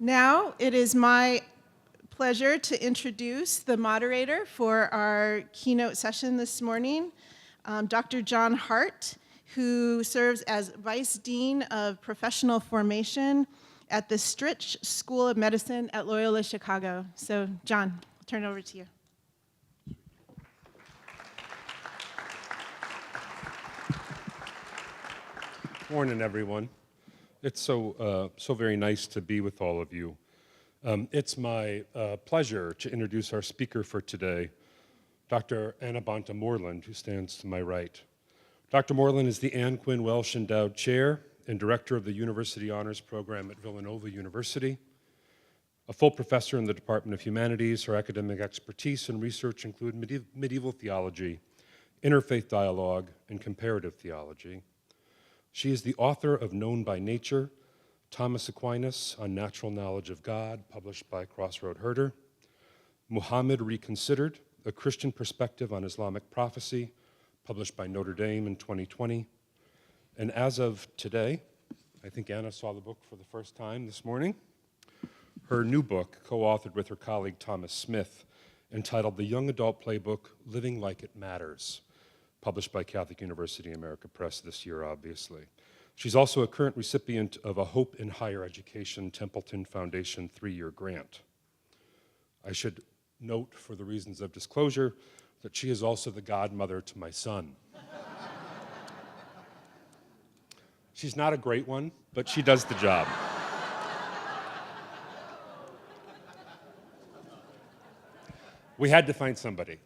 Now it is my pleasure to introduce the moderator for our keynote session this morning, Dr. John Hart, who serves as Vice Dean of Professional Formation at the Stritch School of Medicine at Loyola, Chicago. So, John, I'll turn it over to you. Morning, everyone. It's so very nice to be with all of you. It's my pleasure to introduce our speaker for today, Dr. Anna Bonta Moreland, who stands to my right. Dr. Moreland is the Quinn Welsh Endowed Chair and Director of the University Honors Program at Villanova University. A full professor in the Department of Humanities, her academic expertise and research include medieval theology, interfaith dialogue, and comparative theology. She is the author of Known by Nature, Thomas Aquinas on Natural Knowledge of God, published by Crossroad Herder, Muhammad Reconsidered, A Christian Perspective on Islamic Prophecy, published by Notre Dame in 2020. And as of today, I think Anna saw the book for the first time this morning, her new book, co-authored with her colleague Thomas Smith, entitled The Young Adult Playbook, Living Like It Matters, published by Catholic University America Press this year, obviously. She's also a current recipient of a Hope in Higher Education Templeton Foundation 3-year grant. I should note, for the reasons of disclosure, that she is also the godmother to my son. She's not a great one, but she does the job. We had to find somebody.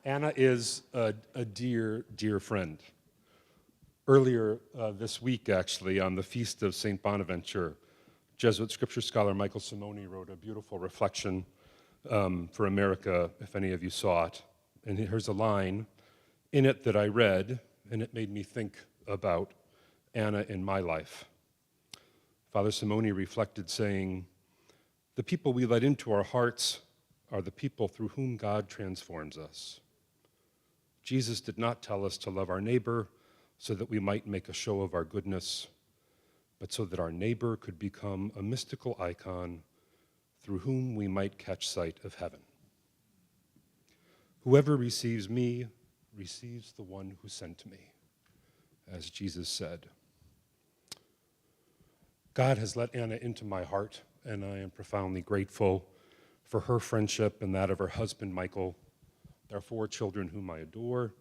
Anna is a dear, dear friend. Earlier this week, actually, on the feast of St. Bonaventure, Jesuit scripture scholar Michael Simoni wrote a beautiful reflection for America, if any of you saw it. And here's a line in it that I read, and it made me think about Anna in my life. Father Simoni reflected, saying, "The people we let into our hearts are the people through whom God transforms us. Jesus did not tell us to love our neighbor so that we might make a show of our goodness, but so that our neighbor could become a mystical icon through whom we might catch sight of heaven. Whoever receives me receives the one who sent me," as Jesus said. God has let Anna into my heart, and I am profoundly grateful for her friendship and that of her husband, Michael, their 4 children whom I adore.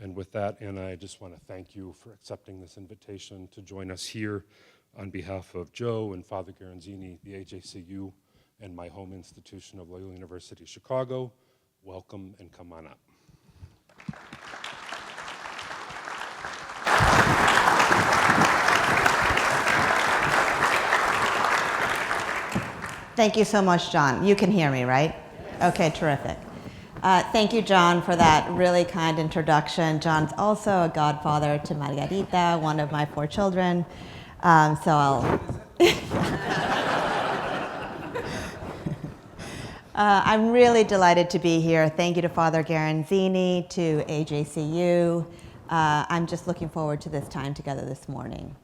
And with that, Anna, I just want to thank you for accepting this invitation to join us here on behalf of Joe and Father Garanzini, the AJCU, and my home institution of Loyola University, Chicago. Welcome and come on up. Thank you so much, John. You can hear me, right? Yes. Okay, terrific. Thank you, John, for that really kind introduction. John's also a godfather to Margarita, one of my 4 children. So I'll... I'm really delighted to be here. Thank you to Father Garanzini, to AJCU. I'm just looking forward to this time together this morning.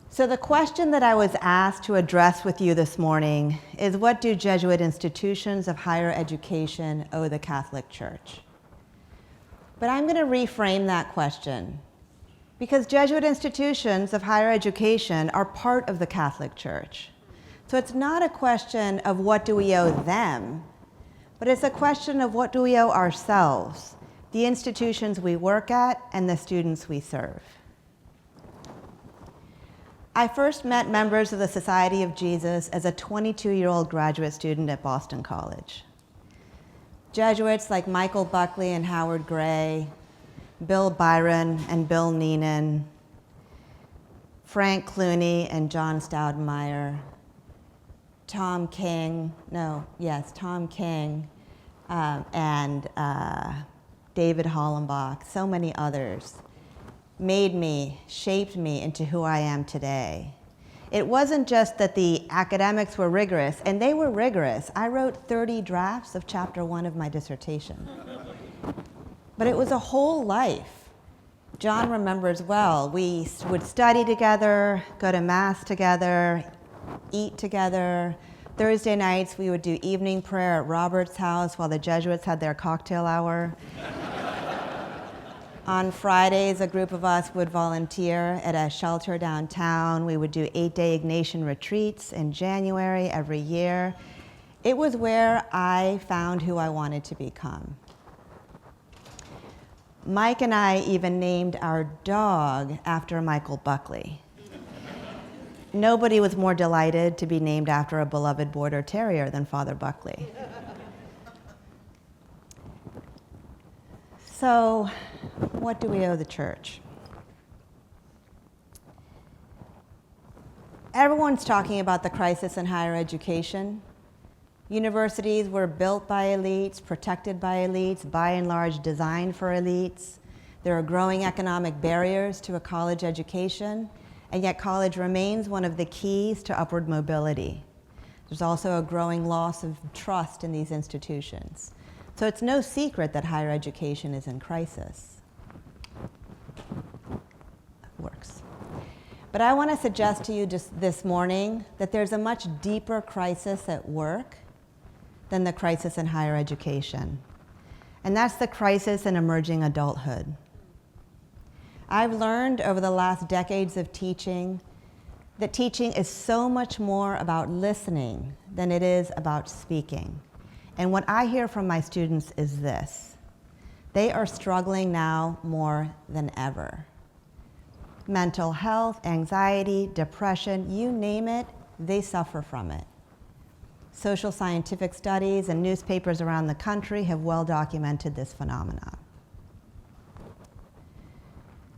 So the question that I was asked to address with you this morning is, what do Jesuit institutions of higher education owe the Catholic Church? But I'm going to reframe that question, because Jesuit institutions of higher education are part of the Catholic Church. So it's not a question of what do we owe them, but it's a question of what do we owe ourselves, the institutions we work at and the students we serve. I first met members of the Society of Jesus as a 22-year-old graduate student at Boston College. Jesuits like Michael Buckley and Howard Gray, Bill Byron and Bill Neenan, Frank Clooney and John Stoudemire, Tom King, and David Hollenbach, so many others, made me, shaped me into who I am today. It wasn't just that the academics were rigorous, and they were rigorous. I wrote 30 drafts of chapter 1 of my dissertation. But it was a whole life John remembers well. We would study together, go to Mass together, eat together. Thursday nights, we would do evening prayer at Robert's house while the Jesuits had their cocktail hour. On Fridays, a group of us would volunteer at a shelter downtown. We would do 8-day Ignatian retreats in January every year. It was where I found who I wanted to become. Mike and I even named our dog after Michael Buckley. Nobody was more delighted to be named after a beloved Border Terrier than Father Buckley. So, what do we owe the church? Everyone's talking about the crisis in higher education. Universities were built by elites, protected by elites, by and large designed for elites. There are growing economic barriers to a college education, and yet college remains one of the keys to upward mobility. There's also a growing loss of trust in these institutions. So it's no secret that higher education is in crisis. Works. But I want to suggest to you just this morning that there's a much deeper crisis at work than the crisis in higher education. And that's the crisis in emerging adulthood. I've learned over the last decades of teaching that teaching is so much more about listening than it is about speaking. And what I hear from my students is this: they are struggling now more than ever. Mental health, anxiety, depression, you name it, they suffer from it. Social scientific studies and newspapers around the country have well documented this phenomenon.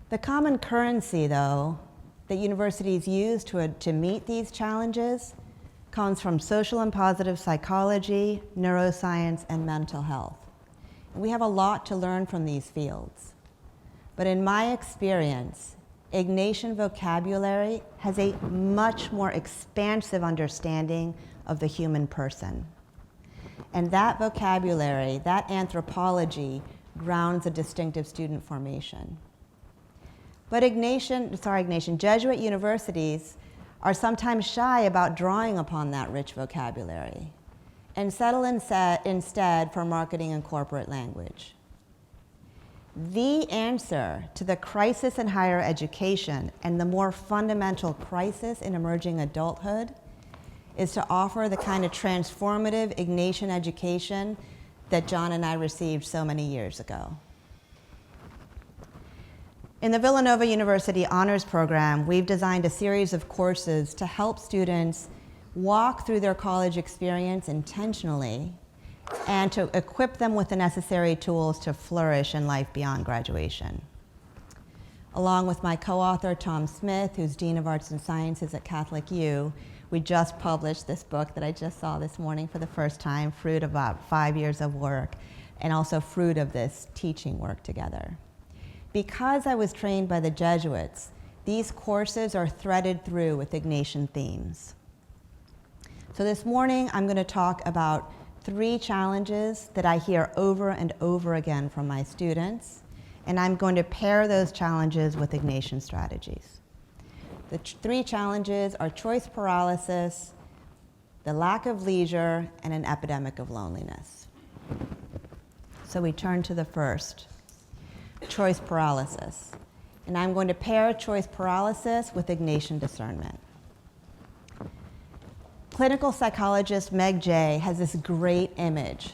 The common currency, though, that universities use to meet these challenges comes from social and positive psychology, neuroscience, and mental health. And we have a lot to learn from these fields. But in my experience, Ignatian vocabulary has a much more expansive understanding of the human person. And that vocabulary, that anthropology, grounds a distinctive student formation. But Jesuit universities are sometimes shy about drawing upon that rich vocabulary and settle instead for marketing and corporate language. The answer to the crisis in higher education and the more fundamental crisis in emerging adulthood is to offer the kind of transformative Ignatian education that John and I received so many years ago. In the Villanova University Honors Program, we've designed a series of courses to help students walk through their college experience intentionally and to equip them with the necessary tools to flourish in life beyond graduation. Along with my co-author, Tom Smith, who's Dean of Arts and Sciences at Catholic U, we just published this book that I just saw this morning for the first time, fruit of about 5 years of work, and also fruit of this teaching work together. Because I was trained by the Jesuits, these courses are threaded through with Ignatian themes. So this morning, I'm going to talk about 3 challenges that I hear over and over again from my students, and I'm going to pair those challenges with Ignatian strategies. The 3 challenges are choice paralysis, the lack of leisure, and an epidemic of loneliness. So we turn to the first. Choice paralysis. And I'm going to pair choice paralysis with Ignatian discernment. Clinical psychologist Meg Jay has this great image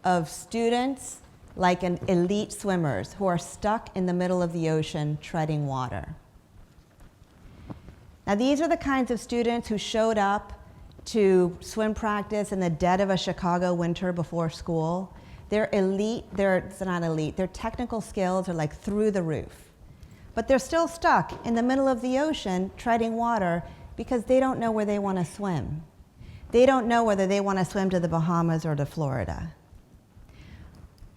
of students like elite swimmers who are stuck in the middle of the ocean treading water. Now, these are the kinds of students who showed up to swim practice in the dead of a Chicago winter before school. They're elite, they're not elite, their technical skills are like through the roof. But they're still stuck in the middle of the ocean treading water because they don't know where they want to swim. They don't know whether they want to swim to the Bahamas or to Florida.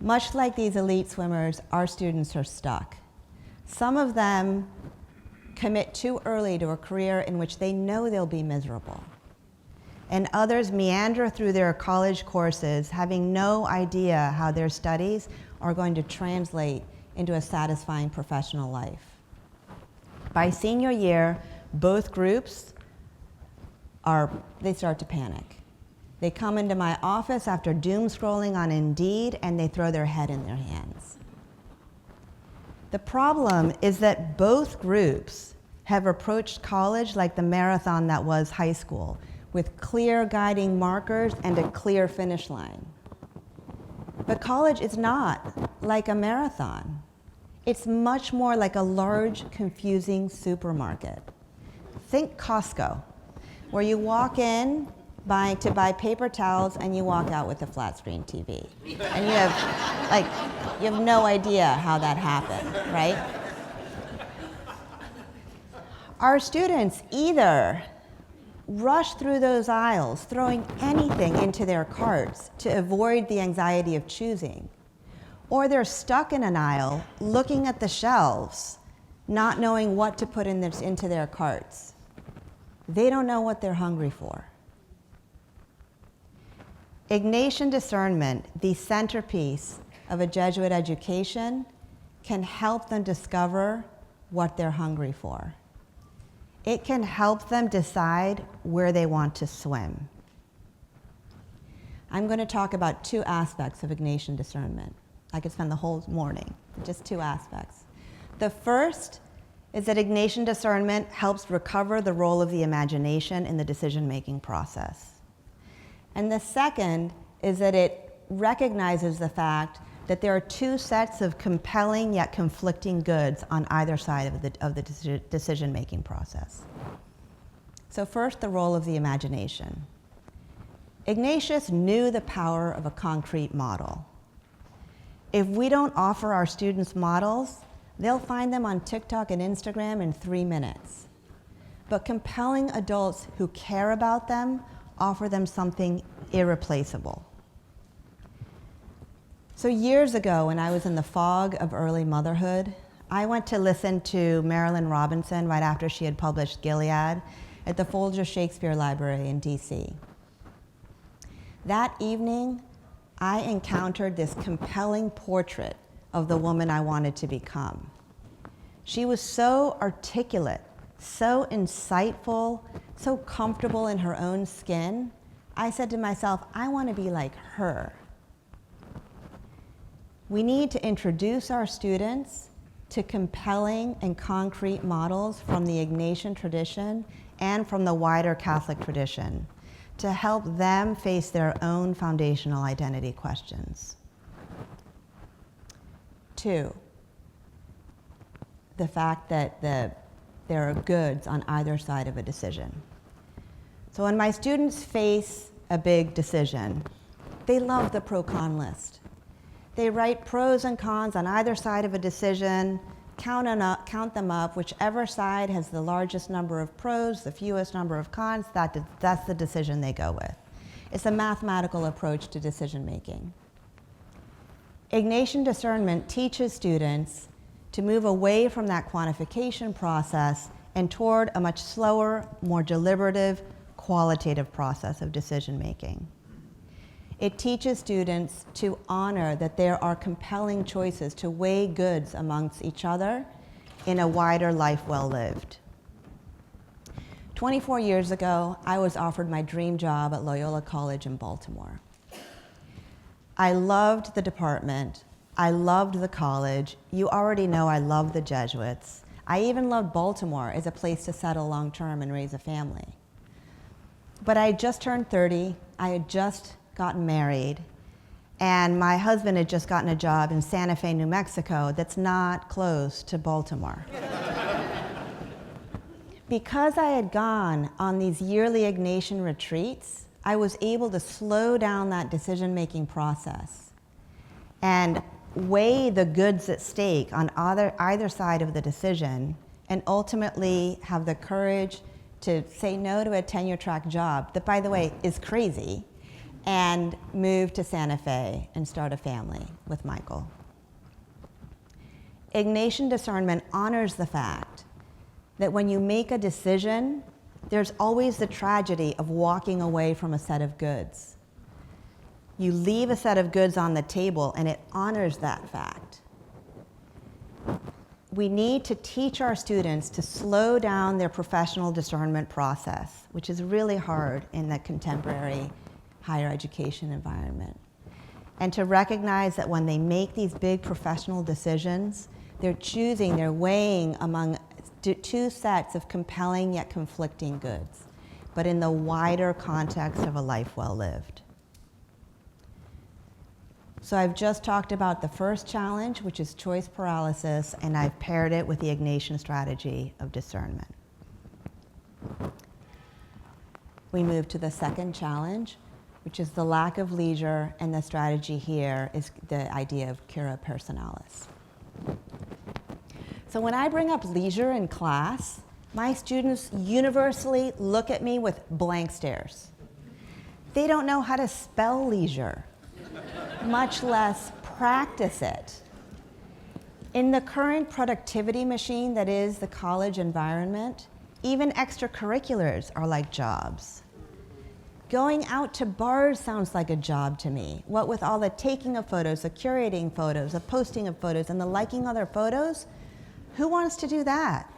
Much like these elite swimmers, our students are stuck. Some of them commit too early to a career in which they know they'll be miserable. And others meander through their college courses having no idea how their studies are going to translate into a satisfying professional life. By senior year, both groups they start to panic. They come into my office after doom scrolling on Indeed, and they throw their head in their hands. The problem is that both groups have approached college like the marathon that was high school, with clear guiding markers and a clear finish line. But college is not like a marathon. It's much more like a large, confusing supermarket. Think Costco, where you walk in to buy paper towels and you walk out with a flat screen TV. And you have no idea how that happened, right? Our students either rush through those aisles, throwing anything into their carts to avoid the anxiety of choosing, or they're stuck in an aisle looking at the shelves, not knowing what to put into their carts. They don't know what they're hungry for. Ignatian discernment, the centerpiece of a Jesuit education, can help them discover what they're hungry for. It can help them decide where they want to swim. I'm going to talk about two aspects of Ignatian discernment. I could spend the whole morning, just two aspects. The first is that Ignatian discernment helps recover the role of the imagination in the decision-making process. And the second is that it recognizes the fact that there are two sets of compelling yet conflicting goods on either side of the decision-making process. So first, the role of the imagination. Ignatius knew the power of a concrete model. If we don't offer our students models, they'll find them on TikTok and Instagram in 3 minutes. But compelling adults who care about them offer them something irreplaceable. So years ago, when I was in the fog of early motherhood, I went to listen to Marilyn Robinson right after she had published Gilead at the Folger Shakespeare Library in DC. That evening, I encountered this compelling portrait of the woman I wanted to become. She was so articulate, so insightful, so comfortable in her own skin. I said to myself, I want to be like her. We need to introduce our students to compelling and concrete models from the Ignatian tradition and from the wider Catholic tradition to help them face their own foundational identity questions. 2, the fact that there are goods on either side of a decision. So when my students face a big decision, they love the pro-con list. They write pros and cons on either side of a decision, count them up. Whichever side has the largest number of pros, the fewest number of cons, that's the decision they go with. It's a mathematical approach to decision making. Ignatian discernment teaches students to move away from that quantification process and toward a much slower, more deliberative, qualitative process of decision making. It teaches students to honor that there are compelling choices, to weigh goods amongst each other in a wider life well lived. 24 years ago, I was offered my dream job at Loyola College in Baltimore. I loved the department. I loved the college. You already know I love the Jesuits. I even loved Baltimore as a place to settle long term and raise a family. But I had just turned 30. I had just gotten married, and my husband had just gotten a job in Santa Fe, New Mexico that's not close to Baltimore. Because I had gone on these yearly Ignatian retreats, I was able to slow down that decision-making process and weigh the goods at stake on either side of the decision, and ultimately have the courage to say no to a tenure-track job that, by the way, is crazy, and move to Santa Fe and start a family with Michael. Ignatian discernment honors the fact that when you make a decision, there's always the tragedy of walking away from a set of goods. You leave a set of goods on the table, and it honors that fact. we need to teach our students to slow down their professional discernment process, which is really hard in the contemporary higher education environment. And to recognize that when they make these big professional decisions, they're weighing among two sets of compelling yet conflicting goods, but in the wider context of a life well lived. So I've just talked about the first challenge, which is choice paralysis, and I've paired it with the Ignatian strategy of discernment. We move to the second challenge, which is the lack of leisure, and the strategy here is the idea of cura personalis. So when I bring up leisure in class, my students universally look at me with blank stares. They don't know how to spell leisure, much less practice it. In the current productivity machine that is the college environment, even extracurriculars are like jobs. Going out to bars sounds like a job to me. What with all the taking of photos, the curating photos, the posting of photos, and the liking other photos, who wants to do that?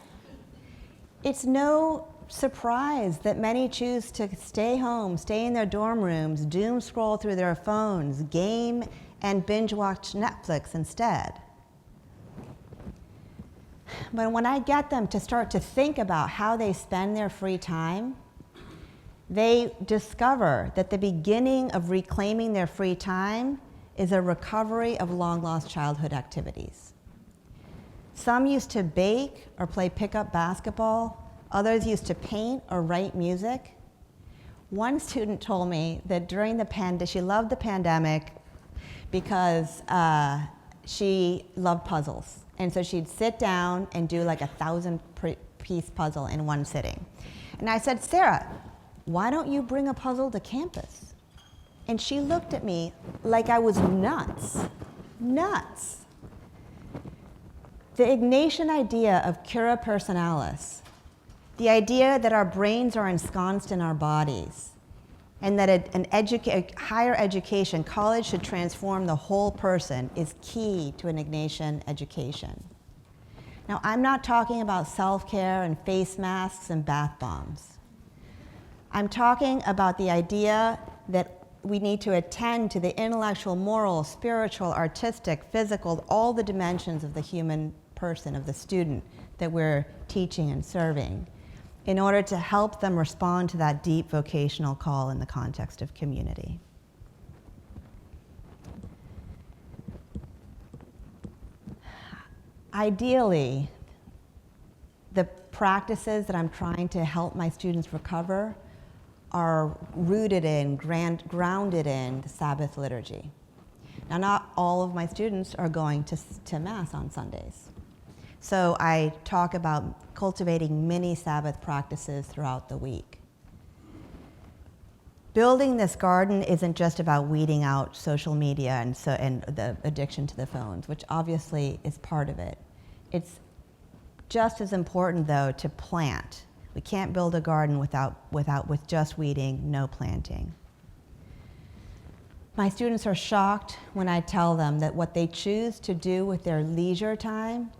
It's no surprise that many choose to stay home, stay in their dorm rooms, doom scroll through their phones, game, and binge watch Netflix instead. But when I get them to start to think about how they spend their free time, they discover that the beginning of reclaiming their free time is a recovery of long-lost childhood activities. Some used to bake or play pickup basketball. Others used to paint or write music. One student told me that during the pandemic, she loved the pandemic because she loved puzzles. And so she'd sit down and do like a 1,000-piece puzzle in one sitting. And I said, Sarah, why don't you bring a puzzle to campus? And she looked at me like I was nuts. Nuts. The Ignatian idea of cura personalis, the idea that our brains are ensconced in our bodies, and that a higher education, college should transform the whole person, is key to an Ignatian education. Now, I'm not talking about self-care and face masks and bath bombs. I'm talking about the idea that we need to attend to the intellectual, moral, spiritual, artistic, physical, all the dimensions of the human person, of the student that we're teaching and serving, in order to help them respond to that deep vocational call in the context of community. Ideally, the practices that I'm trying to help my students recover are rooted in, grounded in the Sabbath liturgy. Now, not all of my students are going to Mass on Sundays. So I talk about cultivating mini Sabbath practices throughout the week. Building this garden isn't just about weeding out social media and the addiction to the phones, which obviously is part of it. It's just as important, though, to plant. We can't build a garden with just weeding, no planting. My students are shocked when I tell them that what they choose to do with their leisure time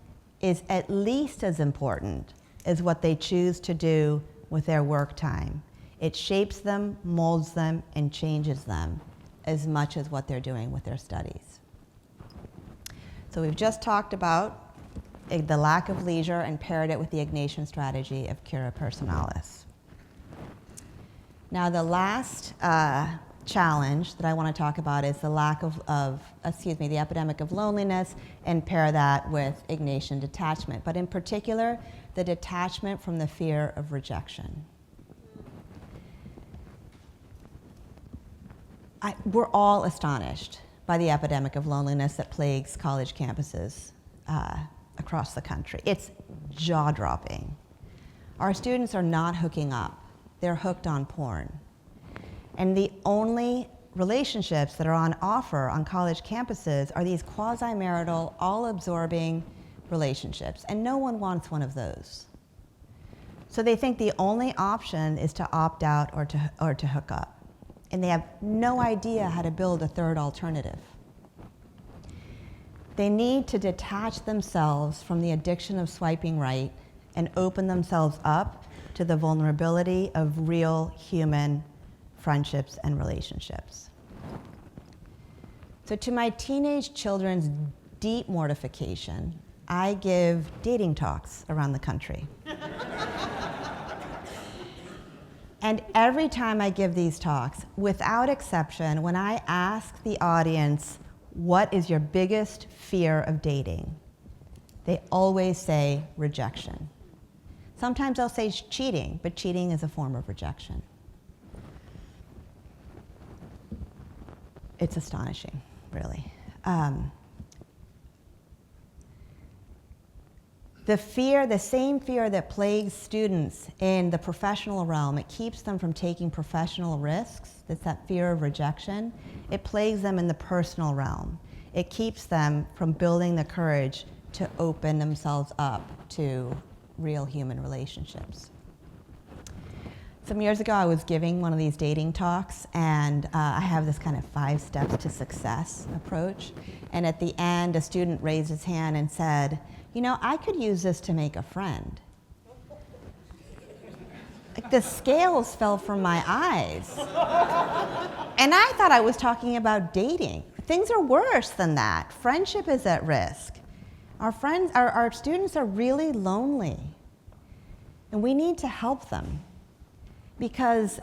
is at least as important as what they choose to do with their work time. It shapes them, molds them, and changes them as much as what they're doing with their studies. So we've just talked about the lack of leisure and paired it with the Ignatian strategy of cura personalis. Now, the last challenge that I want to talk about is the lack the epidemic of loneliness, and pair that with Ignatian detachment, but in particular, the detachment from the fear of rejection. We're all astonished by the epidemic of loneliness that plagues college campuses across the country. It's jaw-dropping. Our students are not hooking up. They're hooked on porn. And the only relationships that are on offer on college campuses are these quasi-marital, all-absorbing relationships, and no one wants one of those. So they think the only option is to opt out or to hook up, and they have no idea how to build a third alternative. They need to detach themselves from the addiction of swiping right and open themselves up to the vulnerability of real human friendships and relationships. So to my teenage children's deep mortification, I give dating talks around the country. And every time I give these talks, without exception, when I ask the audience, what is your biggest fear of dating? They always say rejection. Sometimes they'll say cheating, but cheating is a form of rejection. It's astonishing, really. The same fear that plagues students in the professional realm, it keeps them from taking professional risks. It's that fear of rejection. It plagues them in the personal realm. It keeps them from building the courage to open themselves up to real human relationships. Some years ago, I was giving one of these dating talks, and I have this kind of 5 steps to success approach. And at the end, a student raised his hand and said, you know, I could use this to make a friend. Like the scales fell from my eyes. And I thought I was talking about dating. Things are worse than that. Friendship is at risk. Our students are really lonely. And we need to help them. Because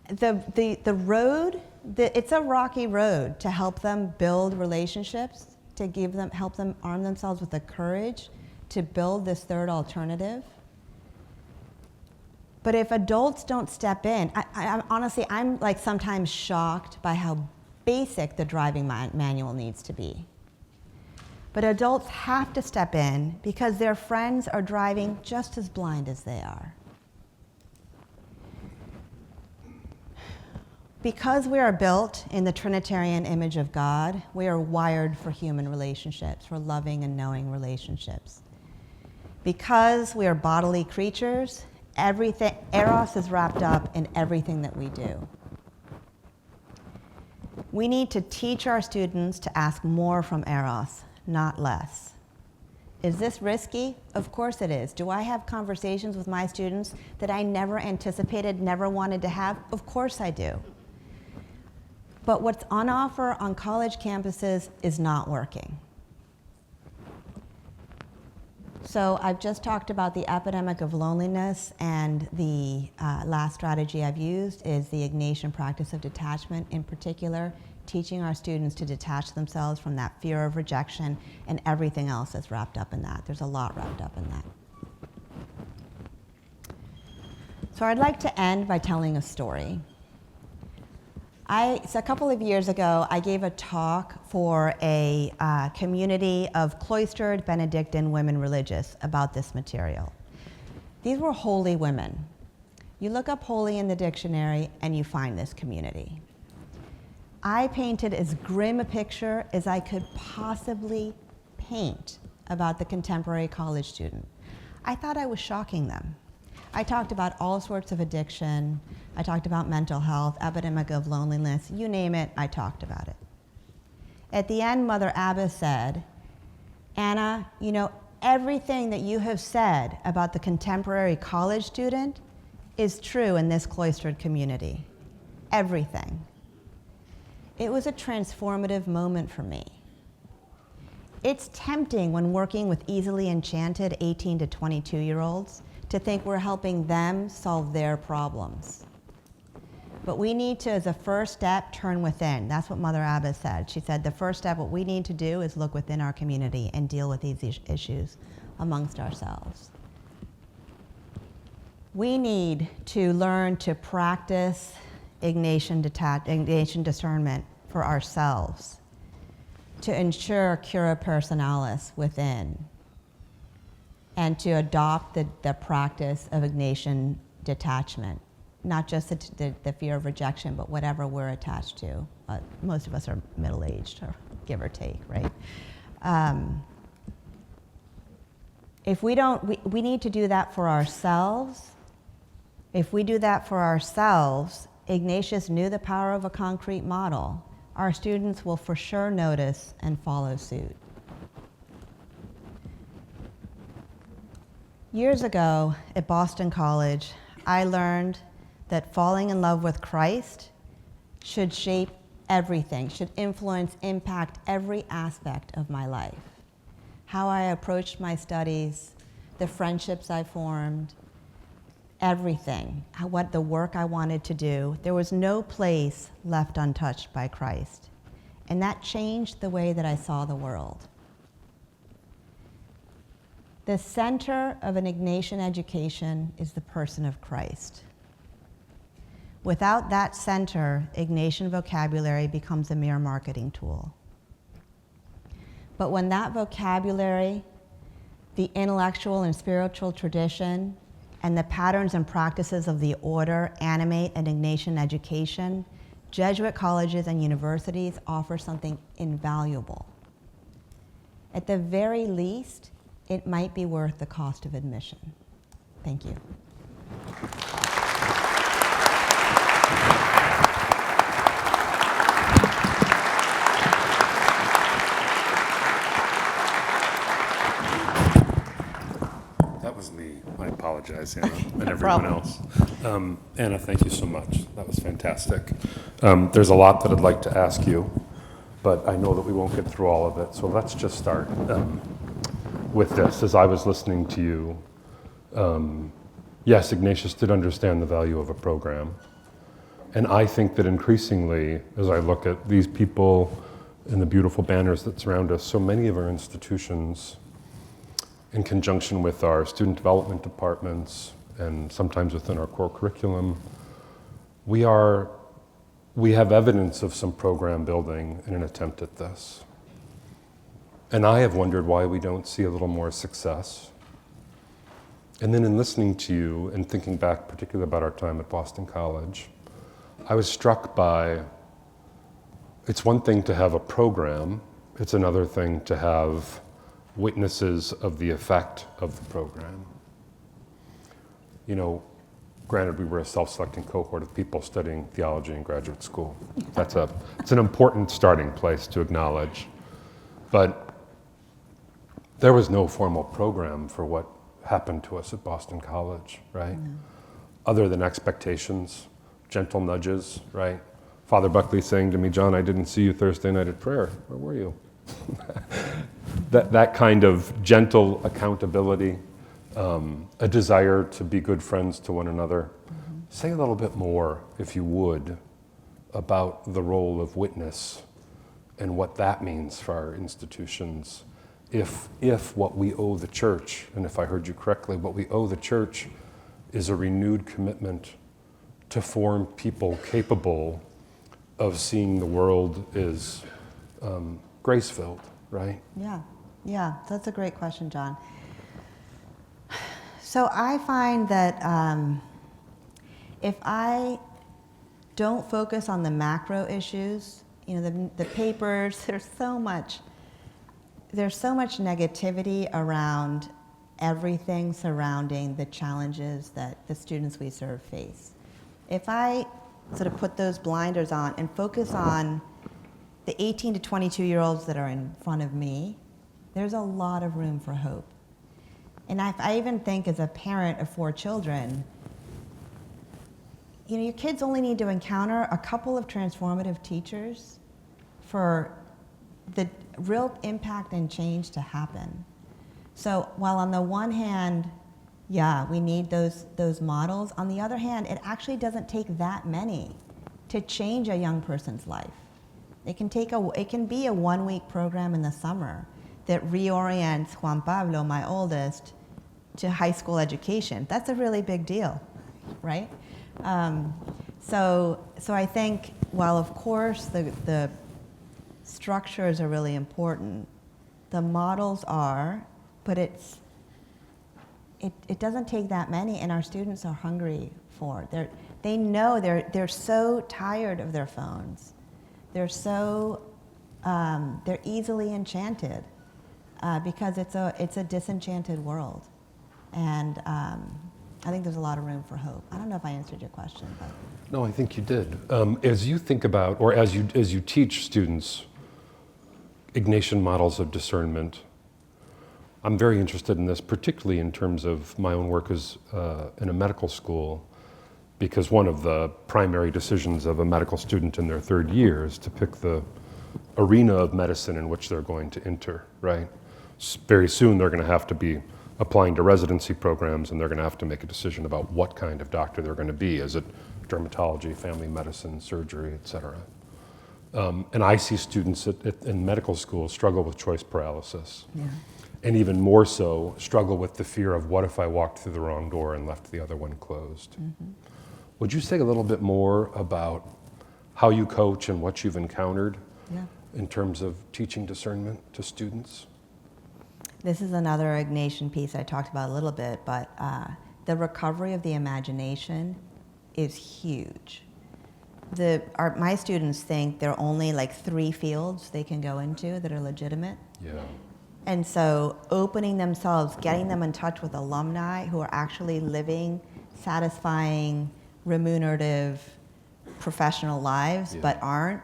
the road, it's a rocky road to help them build relationships, to help them arm themselves with the courage to build this third alternative. But if adults don't step in, honestly, I'm like sometimes shocked by how basic the driving manual needs to be. But adults have to step in because their friends are driving just as blind as they are. Because we are built in the Trinitarian image of God, we are wired for human relationships, for loving and knowing relationships. Because we are bodily creatures, Eros is wrapped up in everything that we do. We need to teach our students to ask more from Eros, not less. Is this risky? Of course it is. Do I have conversations with my students that I never anticipated, never wanted to have? Of course I do. But what's on offer on college campuses is not working. So I've just talked about the epidemic of loneliness, and the last strategy I've used is the Ignatian practice of detachment, in particular, teaching our students to detach themselves from that fear of rejection and everything else that's wrapped up in that. There's a lot wrapped up in that. So I'd like to end by telling a story. So a couple of years ago, I gave a talk for a community of cloistered Benedictine women religious about this material. These were holy women. You look up holy in the dictionary and you find this community. I painted as grim a picture as I could possibly paint about the contemporary college student. I thought I was shocking them. I talked about all sorts of addiction. I talked about mental health, epidemic of loneliness, you name it, I talked about it. At the end, Mother Abbess said, Anna, you know, everything that you have said about the contemporary college student is true in this cloistered community. Everything. It was a transformative moment for me. It's tempting when working with easily enchanted 18 to 22-year-olds to think we're helping them solve their problems. But we need to, as a first step, turn within. That's what Mother Abbess said. She said the first step, what we need to do is look within our community and deal with these issues amongst ourselves. We need to learn to practice Ignatian discernment for ourselves to ensure cura personalis within, and to adopt the practice of Ignatian detachment, not just the fear of rejection, but whatever we're attached to. Most of us are middle-aged, or give or take, right? If we don't, we need to do that for ourselves. If we do that for ourselves, Ignatius knew the power of a concrete model. Our students will for sure notice and follow suit. Years ago at Boston College, I learned that falling in love with Christ should shape everything, should influence, impact every aspect of my life. How I approached my studies, the friendships I formed, everything, what the work I wanted to do. There was no place left untouched by Christ. And that changed the way that I saw the world. The center of an Ignatian education is the person of Christ. Without that center, Ignatian vocabulary becomes a mere marketing tool. But when that vocabulary, the intellectual and spiritual tradition, and the patterns and practices of the order animate an Ignatian education, Jesuit colleges and universities offer something invaluable. At the very least, it might be worth the cost of admission. Thank you. That was me. I apologize, Anna, and everyone problem. else. Anna, thank you so much. That was fantastic. There's a lot that I'd like to ask you, but I know that we won't get through all of it. So let's just start with this. As I was listening to you, yes, Ignatius did understand the value of a program. And I think that increasingly, as I look at these people and the beautiful banners that surround us, so many of our institutions, in conjunction with our student development departments and sometimes within our core curriculum, we have evidence of some program building in an attempt at this. And I have wondered why we don't see a little more success. And then in listening to you and thinking back particularly about our time at Boston College, I was struck by, it's one thing to have a program, it's another thing to have witnesses of the effect of the program. You know, granted, we were a self-selecting cohort of people studying theology in graduate school. It's an important starting place to acknowledge. But there was no formal program for what happened to us at Boston College, right? No. Other than expectations, gentle nudges, right? Father Buckley saying to me, John, I didn't see you Thursday night at prayer. Where were you? that kind of gentle accountability, a desire to be good friends to one another. Mm-hmm. Say a little bit more, if you would, about the role of witness and what that means for our institutions. If what we owe the church, and if I heard you correctly, what we owe the church is a renewed commitment to form people capable of seeing the world as grace-filled, right? Yeah, that's a great question, John. So I find that if I don't focus on the macro issues, you know, the papers, there's so much negativity around everything surrounding the challenges that the students we serve face. If I sort of put those blinders on and focus on the 18 to 22-year-olds that are in front of me, there's a lot of room for hope. And I even think as a parent of 4 children, you know, your kids only need to encounter a couple of transformative teachers for the real impact and change to happen. So while on the one hand, yeah, we need those models, on the other hand, it actually doesn't take that many to change a young person's life. It can be a 1-week program in the summer that reorients Juan Pablo, my oldest, to high school education. That's a really big deal, right? So I think while of course the structures are really important, the models are, but it doesn't take that many, and our students are hungry for it. They know they're so tired of their phones. They're easily enchanted because it's a disenchanted world, and I think there's a lot of room for hope. I don't know if I answered your question, but no, I think you did. As you think about, or as you teach students Ignatian models of discernment, I'm very interested in this, particularly in terms of my own work as in a medical school, because one of the primary decisions of a medical student in their third year is to pick the arena of medicine in which they're going to enter, right? Very soon they're going to have to be applying to residency programs, and they're going to have to make a decision about what kind of doctor they're going to be. Is it dermatology, family medicine, surgery, et cetera? And I see students in medical school struggle with choice paralysis. Yeah. And even more so, struggle with the fear of what if I walked through the wrong door and left the other one closed. Mm-hmm. Would you say a little bit more about how you coach and what you've encountered in terms of teaching discernment to students? This is another Ignatian piece I talked about a little bit, but the recovery of the imagination is huge. My students think there are only like 3 fields they can go into that are legitimate. Yeah. And so opening themselves, getting them in touch with alumni who are actually living satisfying, remunerative, professional lives, but aren't,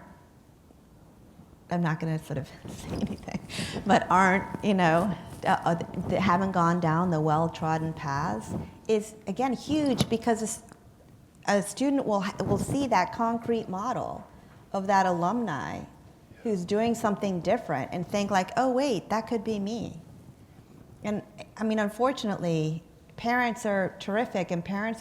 I'm not going to sort of say anything, but aren't, that haven't gone down the well-trodden paths is, again, huge, because a student will see that concrete model of that alumni who's doing something different and think like, oh, wait, that could be me. And I mean, unfortunately, parents are terrific, and parents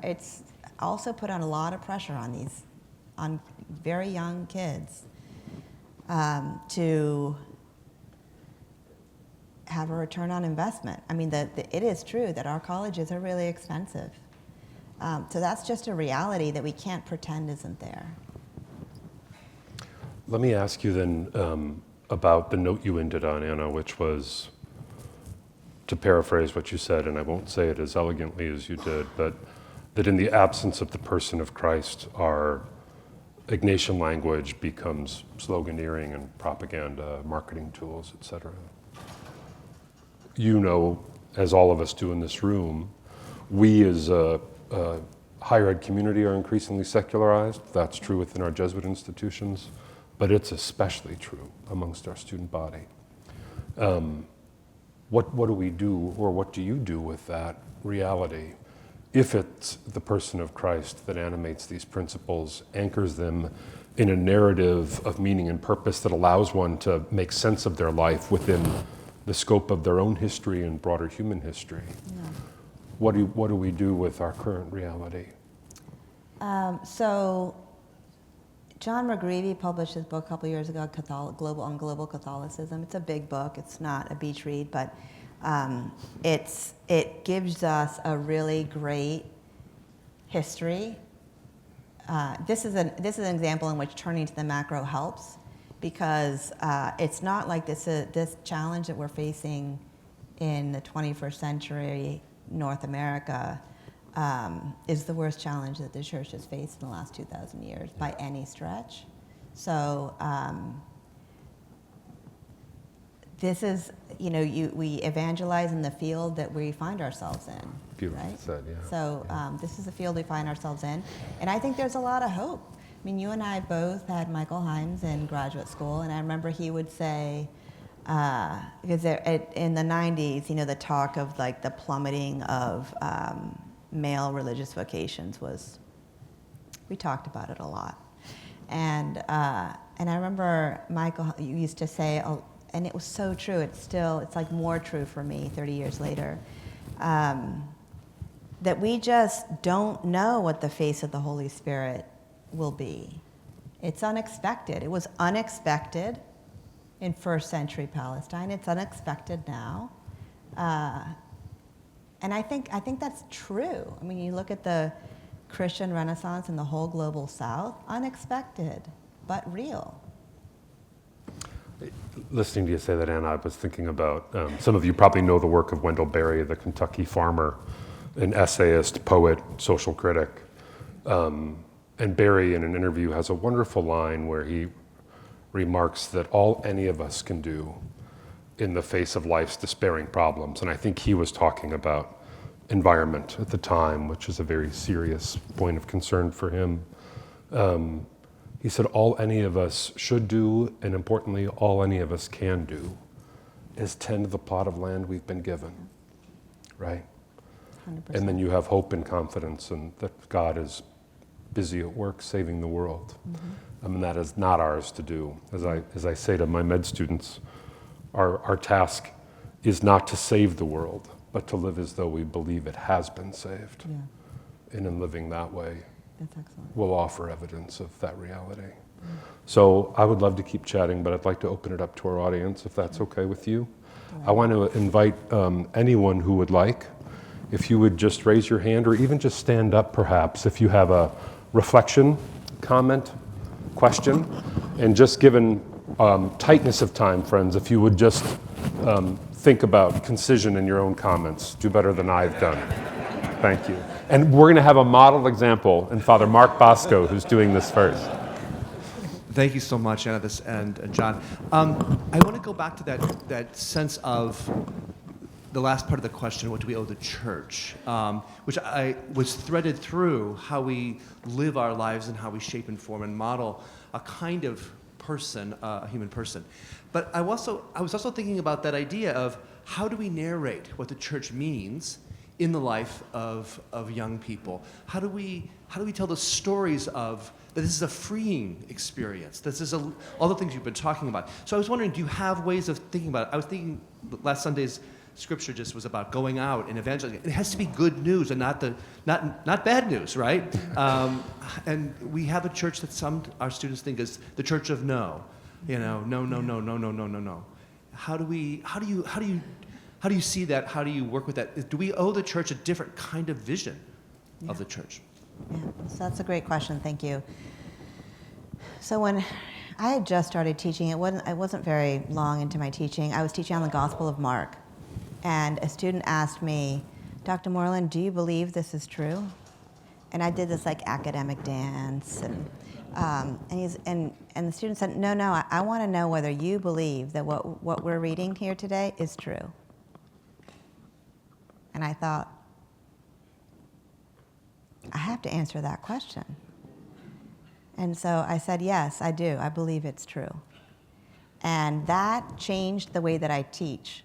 it's also put on a lot of pressure on very young kids to have a return on investment. I mean, it is true that our colleges are really expensive. So that's just a reality that we can't pretend isn't there. Let me ask you then about the note you ended on, Anna, which was, to paraphrase what you said, and I won't say it as elegantly as you did, but that in the absence of the person of Christ, our Ignatian language becomes sloganeering and propaganda, marketing tools, et cetera. You know, as all of us do in this room, we as a higher ed community are increasingly secularized. That's true within our Jesuit institutions, but it's especially true amongst our student body. What do we do, or what do you do with that reality? If it's the person of Christ that animates these principles, anchors them in a narrative of meaning and purpose that allows one to make sense of their life within the scope of their own history and broader human history. Yeah. What do we do with our current reality? So John McGreevy published his book a couple years ago, Global Catholicism. It's a big book. It's not a beach read, but it gives us a really great history. This is an example in which turning to the macro helps, because it's not like this challenge that we're facing in the 21st century North America is the worst challenge that the church has faced in the last 2,000 years by any stretch. So this is, we evangelize in the field that we find ourselves in. Beautiful right? said, yeah. So this is the field we find ourselves in, and I think there's a lot of hope. I mean, you and I both had Michael Himes in graduate school, and I remember he would say, because in the 90s, the talk of like the plummeting of male religious vocations we talked about it a lot. And I remember Michael used to say, and it was so true, it's like more true for me 30 years later, that we just don't know what the face of the Holy Spirit will be. It's unexpected. It was unexpected in first century Palestine. It's unexpected now. And I think that's true. I mean, you look at the Christian Renaissance in the whole global South, unexpected, but real. Listening to you say that, Anna, I was thinking about, some of you probably know the work of Wendell Berry, the Kentucky farmer, an essayist, poet, social critic. And Berry, in an interview, has a wonderful line where he remarks that all any of us can do in the face of life's despairing problems, and I think he was talking about environment at the time, which is a very serious point of concern for him. He said all any of us should do, and importantly, all any of us can do, is tend to the plot of land we've been given, right? 100%. And then you have hope and confidence and that God is busy at work saving the world. I mean, that is not ours to do. As I say to my med students, our task is not to save the world, but to live as though we believe it has been saved. Yeah, And in living that way, that's excellent. we'll offer evidence of that reality. So I would love to keep chatting, but I'd like to open it up to our audience, if that's okay with you. I want to invite anyone who would like, if you would just raise your hand or even just stand up perhaps, if you have a reflection, comment, question, and just given tightness of time, friends, if you would just think about concision in your own comments. Do better than I've done. Thank you. And we're going to have a model example in Father Mark Bosco, who's doing this first. Thank you so much, Anna and John. I want to go back to that sense of the last part of the question, what do we owe the church? Which was threaded through how we live our lives and how we shape and form and model a kind of person, a human person. But I was also thinking about that idea of how do we narrate what the church means in the life of young people? How do we tell the stories of that this is a freeing experience? This is all the things you've been talking about. So I was wondering, do you have ways of thinking about it? I was thinking last Sunday's scripture just was about going out and evangelizing. It has to be good news and not bad news, right? And we have a church that some our students think is the church of no. You know, no. How do you see that? How do you work with that? Do we owe the church a different kind of vision of the church? Yeah, so that's a great question. Thank you. So when I had just started teaching, I wasn't very long into my teaching. I was teaching on the Gospel of Mark, and a student asked me, "Dr. Moreland, do you believe this is true?" And I did this like academic dance, and the student said, "No, I want to know whether you believe that what we're reading here today is true." And I thought, I have to answer that question. And so I said, yes, I do. I believe it's true. And that changed the way that I teach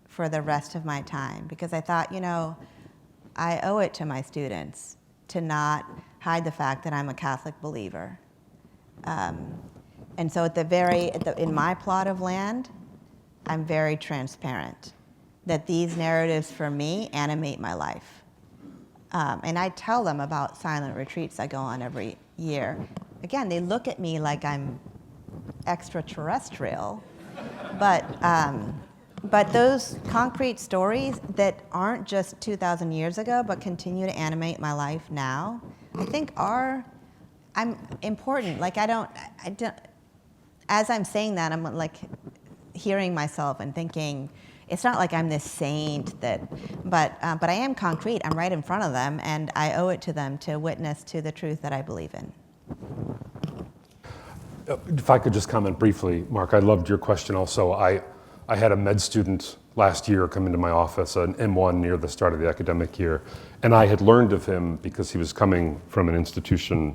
for the rest of my time, because I thought, I owe it to my students to not hide the fact that I'm a Catholic believer. And so in my plot of land, I'm very transparent that these narratives for me animate my life. And I tell them about silent retreats I go on every year. Again, they look at me like I'm extraterrestrial, but those concrete stories that aren't just 2,000 years ago, but continue to animate my life now, I think I'm important. Like I don't, as I'm saying that, I'm like hearing myself and thinking, it's not like I'm this saint but I am concrete. I'm right in front of them, and I owe it to them to witness to the truth that I believe in. If I could just comment briefly, Mark, I loved your question also. I had a med student last year come into my office, an M1 near the start of the academic year, and I had learned of him because he was coming from an institution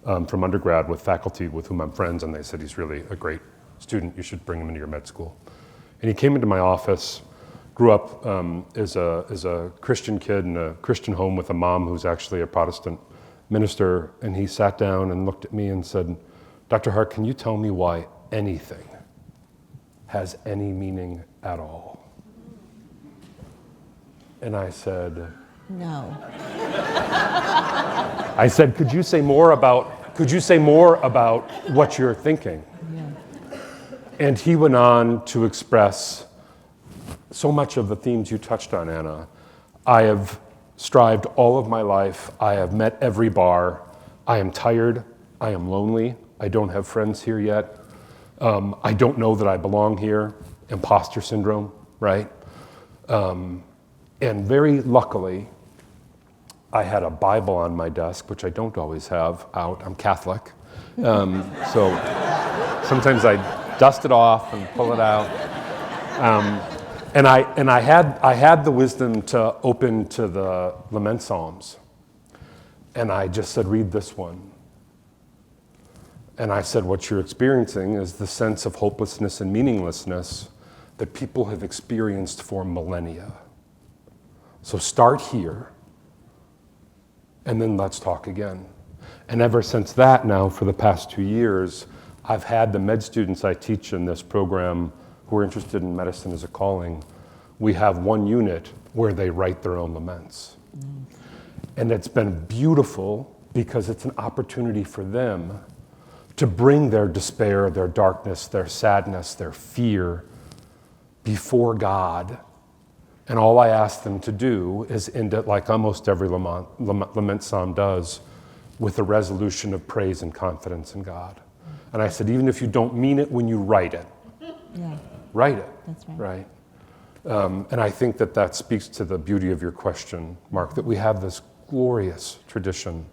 from undergrad with faculty with whom I'm friends, and they said he's really a great student. You should bring him into your med school. And he came into my office, grew up as a Christian kid in a Christian home with a mom who's actually a Protestant minister, and he sat down and looked at me and said, "Dr. Hart, can you tell me why anything has any meaning at all?" And I said, No. I said, could you say more about what you're thinking? Yeah. And he went on to express so much of the themes you touched on, Anna. I have strived all of my life. I have met every bar. I am tired. I am lonely. I don't have friends here yet. I don't know that I belong here. Imposter syndrome, right? And very luckily, I had a Bible on my desk, which I don't always have out. I'm Catholic. So sometimes I dust it off and pull it out. And I had the wisdom to open to the Lament Psalms. And I just said, read this one. And I said, what you're experiencing is the sense of hopelessness and meaninglessness that people have experienced for millennia. So start here, and then let's talk again. And ever since that now, for the past 2 years, I've had the med students I teach in this program who are interested in medicine as a calling. We have one unit where they write their own laments. And it's been beautiful because it's an opportunity for them to bring their despair, their darkness, their sadness, their fear before God. And all I ask them to do is end it like almost every lament psalm does, with a resolution of praise and confidence in God. And I said, even if you don't mean it when you write it, write it. That's right. And I think that speaks to the beauty of your question, Mark, that we have this glorious tradition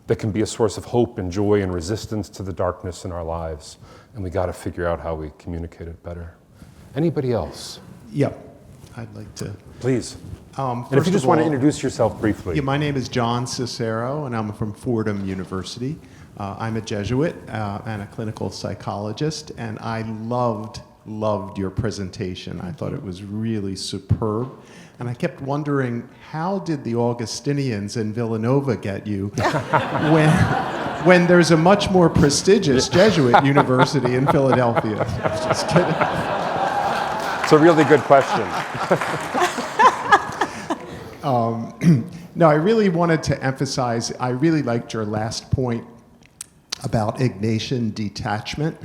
that can be a source of hope and joy and resistance to the darkness in our lives. And we got to figure out how we communicate it better. Anybody else? Yep, I'd like to. Please. And if you just want to introduce yourself briefly. Yeah, my name is John Cicero, and I'm from Fordham University. I'm a Jesuit and a clinical psychologist, and I loved your presentation. I thought it was really superb. And I kept wondering, how did the Augustinians in Villanova get you when there's a much more prestigious Jesuit university in Philadelphia? I was just kidding. It's a really good question. No, I really wanted to emphasize, I really liked your last point about Ignatian detachment,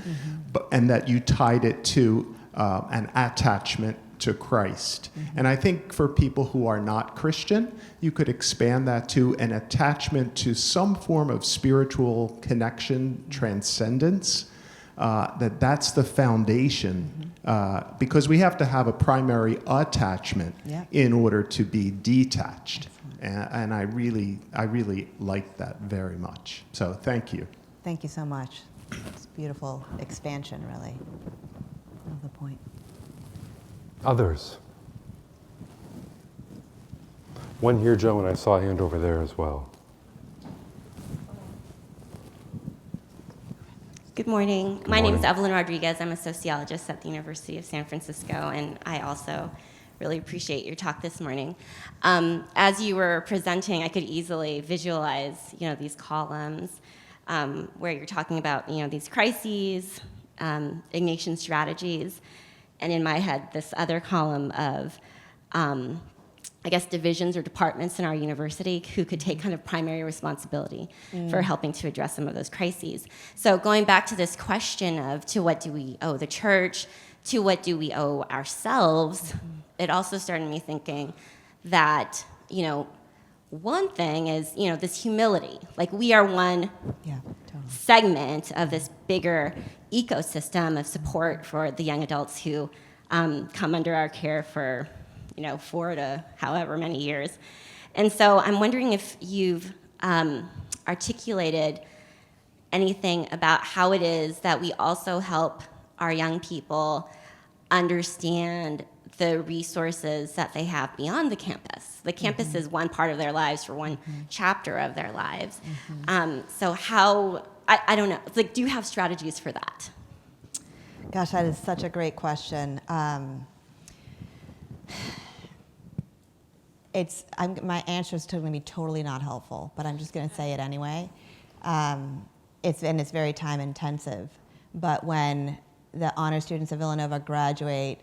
and that you tied it to an attachment to Christ. And I think for people who are not Christian, you could expand that to an attachment to some form of spiritual connection, transcendence, that's the foundation, because we have to have a primary attachment in order to be detached. And I really like that very much. So thank you. Thank you so much. It's a beautiful expansion, really, of the point. Others? One here, Joe, and I saw a hand over there as well. Good morning. My name is Evelyn Rodriguez. I'm a sociologist at the University of San Francisco, and I also really appreciate your talk this morning. As you were presenting, I could easily visualize, these columns where you're talking about, these crises, Ignatian strategies, and in my head, this other column of, divisions or departments in our university who could take kind of primary responsibility for helping to address some of those crises. So going back to this question of to what do we owe the church, to what do we owe ourselves, it also started me thinking that, one thing is, this humility. Like we are one segment of this bigger ecosystem of support for the young adults who come under our care for 4 to however many years. And so I'm wondering if you've articulated anything about how it is that we also help our young people understand the resources that they have beyond the campus. The campus is one part of their lives for one chapter of their lives. So how, I don't know, do you have strategies for that? Gosh, that is such a great question. My answer is going to be totally not helpful, but I'm just going to say it anyway. It's very time intensive. But when the honor students of Villanova graduate,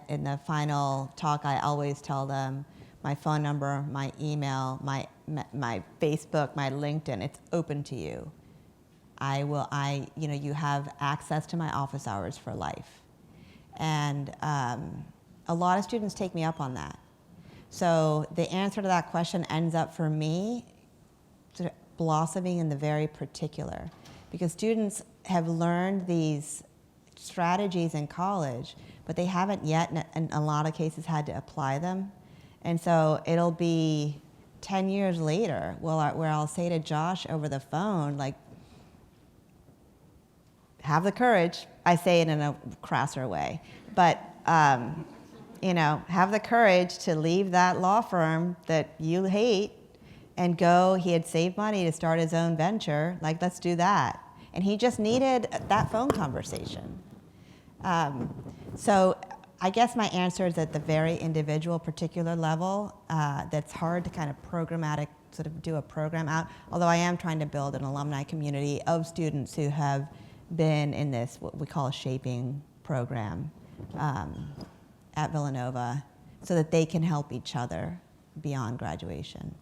in the final talk, I always tell them my phone number, my email, my Facebook, my LinkedIn. It's open to you. You have access to my office hours for life, and a lot of students take me up on that. So the answer to that question ends up for me sort of blossoming in the very particular, because students have learned these strategies in college, but they haven't yet, in a lot of cases, had to apply them. And so it'll be 10 years later where I'll say to Josh over the phone, like, have the courage. I say it in a crasser way, but have the courage to leave that law firm that you hate and go. He had saved money to start his own venture. Like, let's do that. And he just needed that phone conversation. So I guess my answer is at the very individual, particular level. That's hard to kind of programmatic, sort of do a program out. Although I am trying to build an alumni community of students who have been in this, what we call a shaping program at Villanova, so that they can help each other beyond graduation.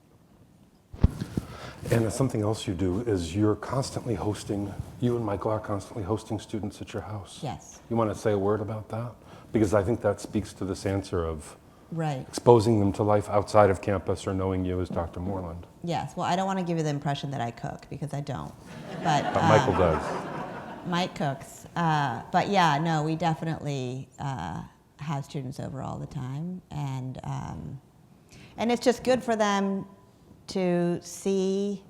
And something else you do is you're constantly hosting, you and Michael are constantly hosting students at your house. Yes. You want to say a word about that? Because I think that speaks to this answer of Right. exposing them to life outside of campus or knowing you as Dr. Moreland. Yes. Well, I don't want to give you the impression that I cook, because I don't. But Michael does. Mike cooks. But yeah, no, we definitely have students over all the time. And it's just good for them to see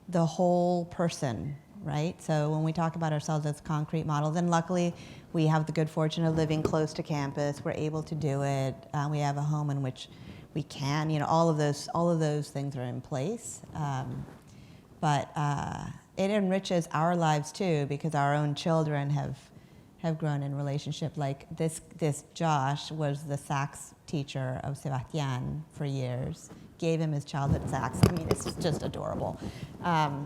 the whole person, right? So when we talk about ourselves as concrete models, and luckily we have the good fortune of living close to campus, we're able to do it. We have a home in which we can, all of those things are in place. But it enriches our lives too, because our own children have grown in relationship. Like this Josh was the sax teacher of Sebastian for years, gave him his childhood sax. I mean, it's just adorable.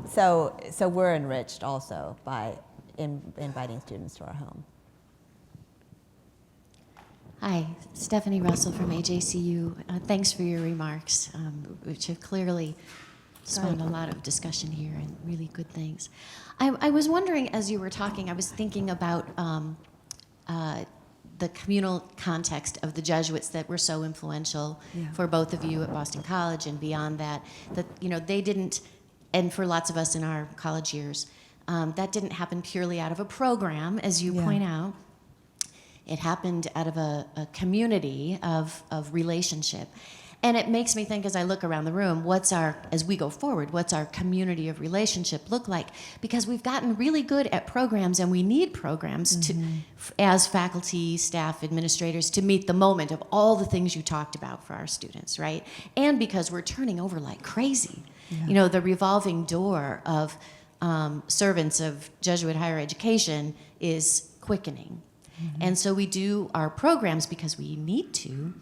So we're enriched also by inviting students to our home. Hi, Stephanie Russell from AJCU. Thanks for your remarks, which have clearly spawned a lot of discussion here and really good things. I was wondering, as you were talking, I was thinking about the communal context of the Jesuits that were so influential for both of you at Boston College and beyond that. That they didn't, and for lots of us in our college years, that didn't happen purely out of a program, as you point out. It happened out of a community of relationship. And it makes me think, as I look around the room, as we go forward, what's our community of relationship look like? Because we've gotten really good at programs, and we need programs as faculty, staff, administrators, to meet the moment of all the things you talked about for our students, right? And because we're turning over like crazy. The revolving door of servants of Jesuit higher education is quickening. And so we do our programs because we need to,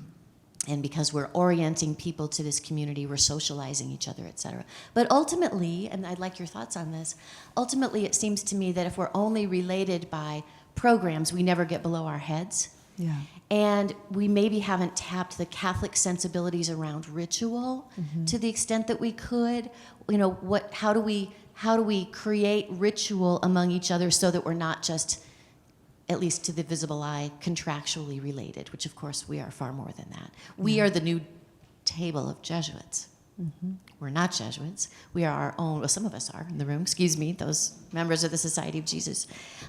and because we're orienting people to this community, we're socializing each other, et cetera. But ultimately, and I'd like your thoughts on this, ultimately it seems to me that if we're only related by programs, we never get below our heads. Yeah. And we maybe haven't tapped the Catholic sensibilities around ritual to the extent that we could. How do we create ritual among each other so that we're not just, at least to the visible eye, contractually related, which of course we are far more than that. We are the new table of Jesuits. We're not Jesuits. We are our own, well, some of us are in the room, excuse me, those members of the Society of Jesus.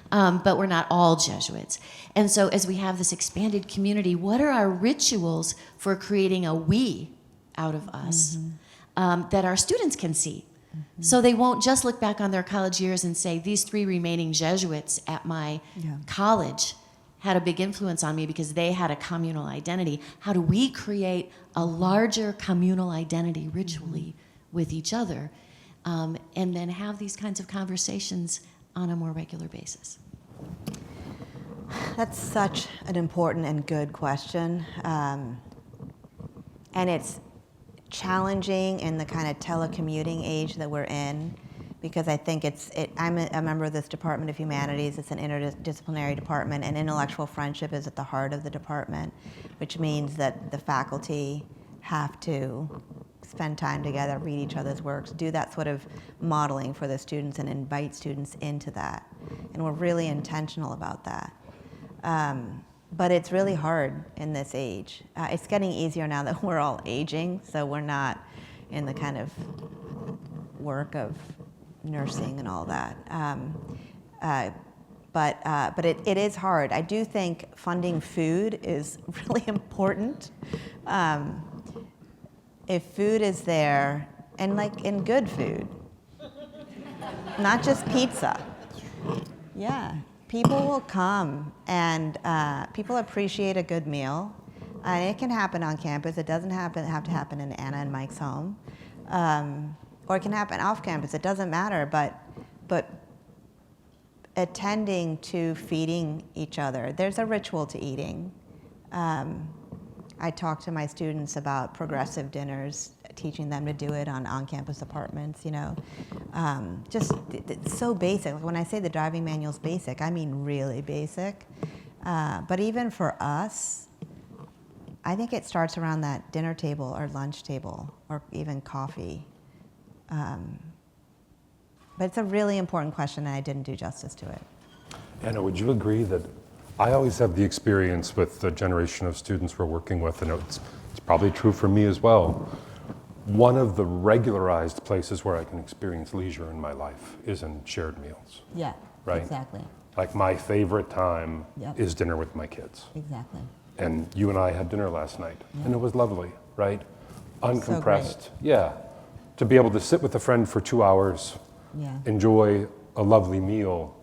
But we're not all Jesuits. And so as we have this expanded community, what are our rituals for creating a we out of us that our students can see? So they won't just look back on their college years and say, these 3 remaining Jesuits at my college had a big influence on me because they had a communal identity. How do we create a larger communal identity ritually with each other, and then have these kinds of conversations on a more regular basis? That's such an important and good question. And it's challenging in the kind of telecommuting age that we're in, because I think I'm a member of this Department of Humanities. It's an interdisciplinary department, and intellectual friendship is at the heart of the department, which means that the faculty have to spend time together, read each other's works, do that sort of modeling for the students, and invite students into that. And we're really intentional about that. But it's really hard in this age. It's getting easier now that we're all aging, so we're not in the kind of work of nursing and all that. But it is hard. I do think funding food is really important. If food is there, and like in good food, not just pizza. Yeah. People will come, and people appreciate a good meal. And it can happen on campus. It doesn't have to happen in Anna and Mike's home. Or it can happen off campus. It doesn't matter. But attending to feeding each other. There's a ritual to eating. I talk to my students about progressive dinners, teaching them to do it on on-campus apartments, you know. It's so basic. Like when I say the driving manual's basic, I mean really basic. But even for us, I think it starts around that dinner table or lunch table or even coffee. But it's a really important question, and I didn't do justice to it. Anna, would you agree that I always have the experience with the generation of students we're working with, and it's probably true for me as well. One of the regularized places where I can experience leisure in my life is in shared meals. Yeah, right? Exactly. Like my favorite time Yep. is dinner with my kids. Exactly. And you and I had dinner last night, and it was lovely, right? Uncompressed. So yeah. To be able to sit with a friend for 2 hours, Yeah. enjoy a lovely meal.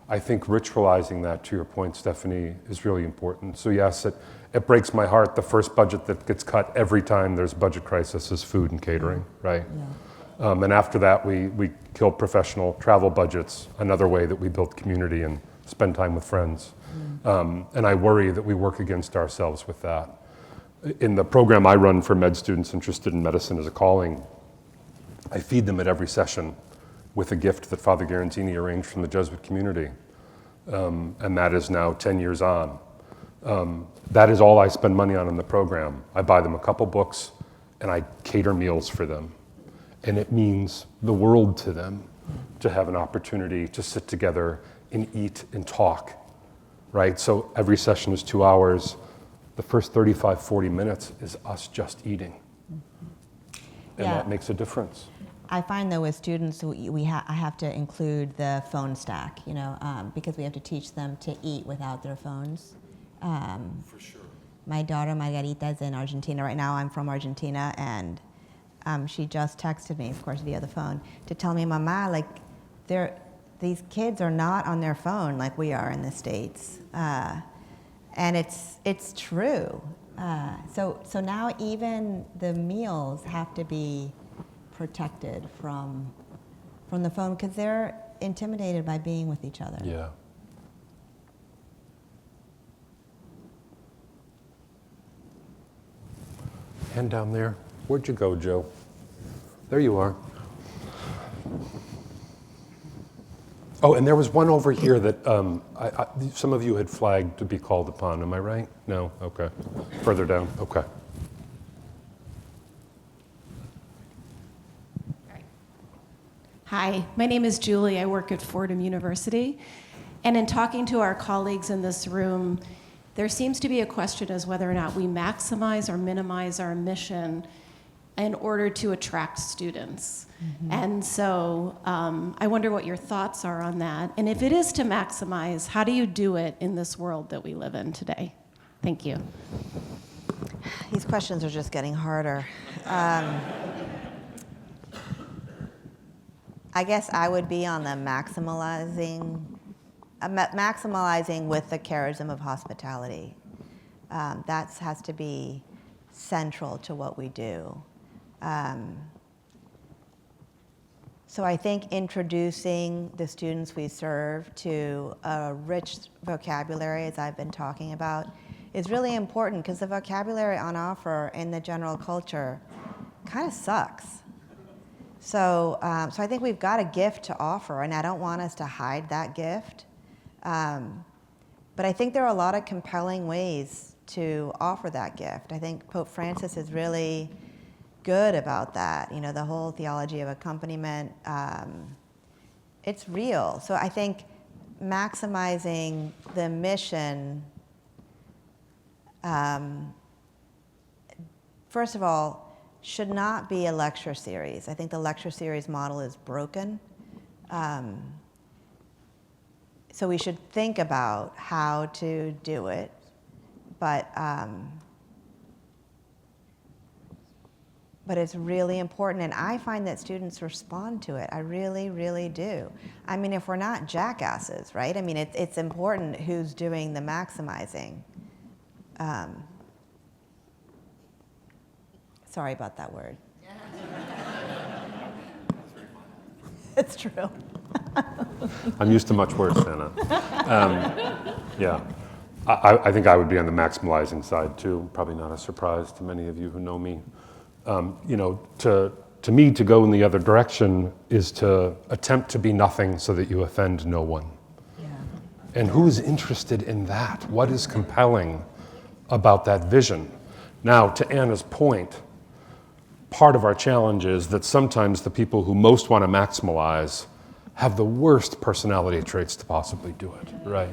I think ritualizing that, to your point, Stephanie, is really important. So yes, it breaks my heart. The first budget that gets cut every time there's a budget crisis is food and catering, right? Yeah. And after that, we kill professional travel budgets, another way that we build community and spend time with friends. And I worry that we work against ourselves with that. In the program I run for med students interested in medicine as a calling, I feed them at every session with a gift that Father Garanzini arranged from the Jesuit community. And that is now 10 years on. That is all I spend money on in the program. I buy them a couple books and I cater meals for them. And it means the world to them to have an opportunity to sit together and eat and talk, right? So every session is 2 hours. The first 35, 40 minutes is us just eating. And Yeah. that makes a difference. I find though with students, I have to include the phone stack, you know, because we have to teach them to eat without their phones. For sure. My daughter Margarita is in Argentina right now. I'm from Argentina, and she just texted me, of course, via the phone, to tell me, Mama, like, these kids are not on their phone like we are in the States, and it's true. So now even the meals have to be protected from the phone because they're intimidated by being with each other. Yeah. Hand down there. Where'd you go, Joe? There you are. Oh, and there was one over here that some of you had flagged to be called upon. Am I right? No? Okay. Further down. Okay. Hi, my name is Julie. I work at Fordham University. And in talking to our colleagues in this room, there seems to be a question as whether or not we maximize or minimize our mission in order to attract students. Mm-hmm. And so I wonder what your thoughts are on that. And if it is to maximize, how do you do it in this world that we live in today? Thank you. These questions are just getting harder. I guess I would be on the maximalizing with the charism of hospitality. That has to be central to what we do. So I think introducing the students we serve to a rich vocabulary, as I've been talking about, is really important because the vocabulary on offer in the general culture kind of sucks. So I think we've got a gift to offer, and I don't want us to hide that gift. But I think there are a lot of compelling ways to offer that gift. I think Pope Francis is really good about that. You know, the whole theology of accompaniment, it's real. So I think maximizing the mission, first of all, should not be a lecture series. I think the lecture series model is broken. So we should think about how to do it, but it's really important, and I find that students respond to it. I really, really do. I mean, if we're not jackasses, right? I mean, it's important who's doing the maximizing. Sorry about that word. It's true. I'm used to much worse, Anna. Yeah. I think I would be on the maximalizing side too. Probably not a surprise to many of you who know me. To me, to go in the other direction is to attempt to be nothing so that you offend no one. Yeah. And who's interested in that? What is compelling about that vision? Now, to Anna's point, part of our challenge is that sometimes the people who most want to maximalize have the worst personality traits to possibly do it, right?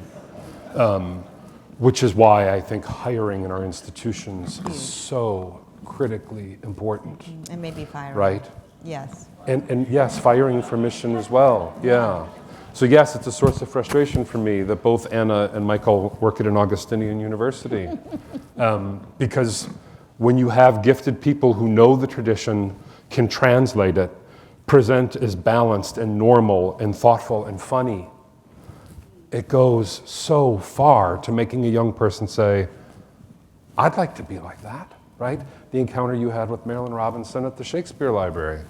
Which is why I think hiring in our institutions is so critically important, And maybe firing. right? Yes. And yes, firing for mission as well, yeah. So yes, it's a source of frustration for me that both Anna and Michael work at an Augustinian university. Because when you have gifted people who know the tradition, can translate it, present as balanced and normal and thoughtful and funny, it goes so far to making a young person say, I'd like to be like that, right? The encounter you had with Marilyn Robinson at the Shakespeare Library.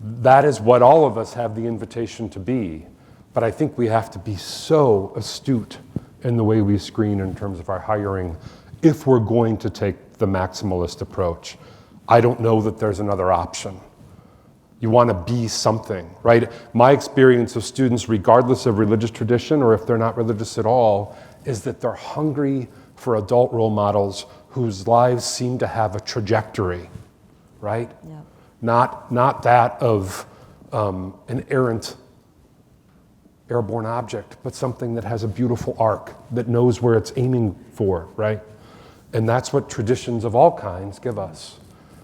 That is what all of us have the invitation to be, but I think we have to be so astute in the way we screen in terms of our hiring if we're going to take the maximalist approach. I don't know that there's another option. You want to be something, right? My experience of students, regardless of religious tradition or if they're not religious at all, is that they're hungry for adult role models whose lives seem to have a trajectory, right? Yep. Not that of an errant, airborne object, but something that has a beautiful arc, that knows where it's aiming for, right? And that's what traditions of all kinds give us.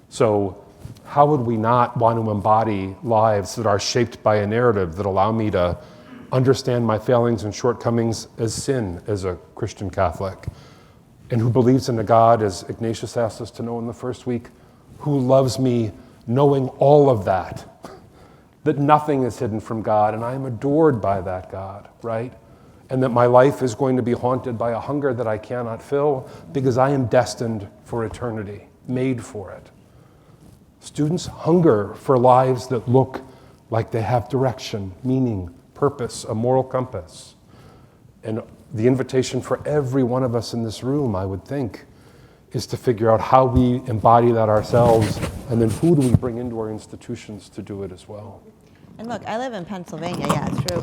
So how would we not want to embody lives that are shaped by a narrative that allow me to understand my failings and shortcomings as sin as a Christian Catholic, and who believes in a God, as Ignatius asked us to know in the first week, who loves me knowing all of that, that nothing is hidden from God, and I am adored by that God, right? And that my life is going to be haunted by a hunger that I cannot fill because I am destined for eternity, made for it. Students hunger for lives that look like they have direction, meaning, purpose, a moral compass. And the invitation for every one of us in this room, I would think, is to figure out how we embody that ourselves, and then who do we bring into our institutions to do it as well. And look, I live in Pennsylvania. Yeah, it's true.